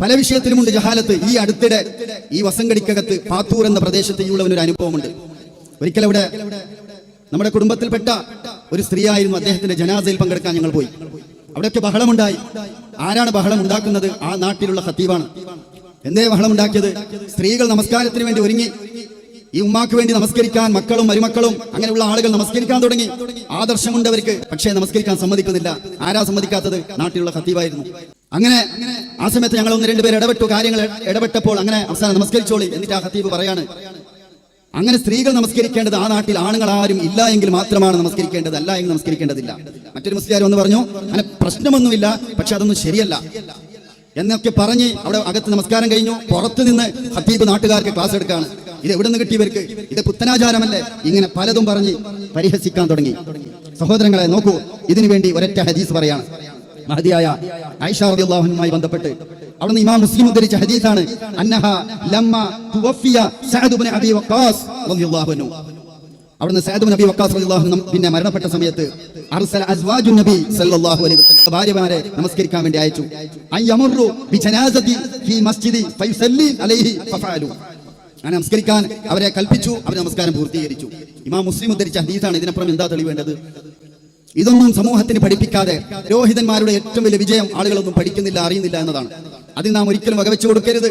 പല വിഷയത്തിലുമുണ്ട് ജഹാലത്ത്. ഈ അടുത്തിടെ ഈ വസങ്കടിക്കകത്ത് പാത്തൂർ എന്ന പ്രദേശത്തേക്കുള്ളവനൊരു അനുഭവമുണ്ട്. ഒരിക്കൽ അവിടെ നമ്മുടെ കുടുംബത്തിൽപ്പെട്ട ഒരു സ്ത്രീയായിരുന്നു. അദ്ദേഹത്തിന്റെ ജനാസയിൽ പങ്കെടുക്കാൻ ഞങ്ങൾ പോയി. അവിടെയൊക്കെ ബഹളമുണ്ടായി. ആരാണ് ബഹളം ഉണ്ടാക്കുന്നത്? ആ നാട്ടിലുള്ള ഖത്തീബാണ്. എന്തേ ബഹളം ഉണ്ടാക്കിയത്? സ്ത്രീകൾ നമസ്കാരത്തിന് വേണ്ടി ഒരുങ്ങി. ഈ ഉമ്മാക്ക് വേണ്ടി നമസ്കരിക്കാൻ മക്കളും മരുമക്കളും അങ്ങനെയുള്ള ആളുകൾ നമസ്കരിക്കാൻ തുടങ്ങി. ആദർശമുണ്ടവർക്ക്. പക്ഷേ നമസ്കരിക്കാൻ സമ്മതിക്കുന്നില്ല. ആരാ സമ്മതിക്കാത്തത്? നാട്ടിലുള്ള ഖത്തീബായിരുന്നു. അങ്ങനെ ആ സമയത്ത് ഞങ്ങൾ ഒന്ന് രണ്ടുപേർ ഇടപെട്ടു. കാര്യങ്ങൾ ഇടപെട്ടപ്പോൾ അങ്ങനെ അവസാനം നമസ്കരിച്ചോളി. എന്നിട്ട് ആ ഖത്തീബ് പറയാണ്, അങ്ങനെ സ്ത്രീകൾ നമസ്കരിക്കേണ്ടത് ആ നാട്ടിൽ ആണുങ്ങൾ ആരും ഇല്ല എങ്കിൽ മാത്രമാണ് നമസ്കരിക്കേണ്ടത്, അല്ല എങ്കിൽ നമസ്കരിക്കേണ്ടതില്ല. മറ്റൊരു മുസ്ലിയാർ ഒന്ന് പറഞ്ഞു, അങ്ങനെ പ്രശ്നമൊന്നുമില്ല, പക്ഷെ അതൊന്നും ശരിയല്ല എന്നൊക്കെ പറഞ്ഞ് അവിടെ അകത്ത് നമസ്കാരം കഴിഞ്ഞു. പുറത്തു നിന്ന് ഖത്തീബ് നാട്ടുകാർക്ക് ക്ലാസ് എടുക്കാണ്. ഇത് എവിടെ നിന്ന് കിട്ടിയവർക്ക്? ഇത് പുത്തനാചാരമല്ലേ? ഇങ്ങനെ പലതും പറഞ്ഞ് പരിഹസിക്കാൻ തുടങ്ങി. സഹോദരങ്ങളെ നോക്കൂ, ഇതിനു വേണ്ടി ഒരൊറ്റ ഹദീസ് പറയാണ്. മഹദിയായ ആയിഷ റളിയല്ലാഹു അൻഹയുമായി ബന്ധപ്പെട്ട് അവിടുന്ന് ഇമാം മുസ്ലിം ഉദ്ധരിച്ച ഹദീസാണ്. അന്നഹ ലമ്മ തുവഫിയ സഅദ് ഇബ്നു അബി വഖാസ് റളിയല്ലാഹു അൻഹു. അവിടുന്ന് സഅദ് ഇബ്നു അബി വഖാസ് റളിയല്ലാഹു അൻഹു പിന്നെ മരണപ്പെട്ട സമയത്ത് അർസല അസ്വാജുൻ നബി സല്ലല്ലാഹു അലൈഹി വസല്ലം ഭാര്യമാരെ നമസ്കരിക്കാൻ വേണ്ടി അയച്ചു. അയ്യമുറു ബിജനാസതി ഫീ മസ്ജിദി ഫയുസല്ലി അലൈഹി ഫഫഅലു. അങ്ങനെ നമസ്കരിക്കാൻ അവരെ കൽപ്പിച്ചു. അവർ നമസ്കാരം പൂർത്തീകരിച്ചു. ഇമാം മുസ്ലിം ഉദ്ധരിച്ച ഹദീസാണ്. ഇതിനപ്പുറം എന്താ തെളിവേണ്ടത്? ഇതൊന്നും സമൂഹത്തിന് പഠിപ്പിക്കാതെ പുരോഹിതന്മാരുടെ ഏറ്റവും വലിയ വിജയം ആളുകളൊന്നും പഠിക്കുന്നില്ല, അറിയുന്നില്ല എന്നതാണ്. അതിൽ നാം ഒരിക്കലും വകവെച്ചു കൊടുക്കരുത്.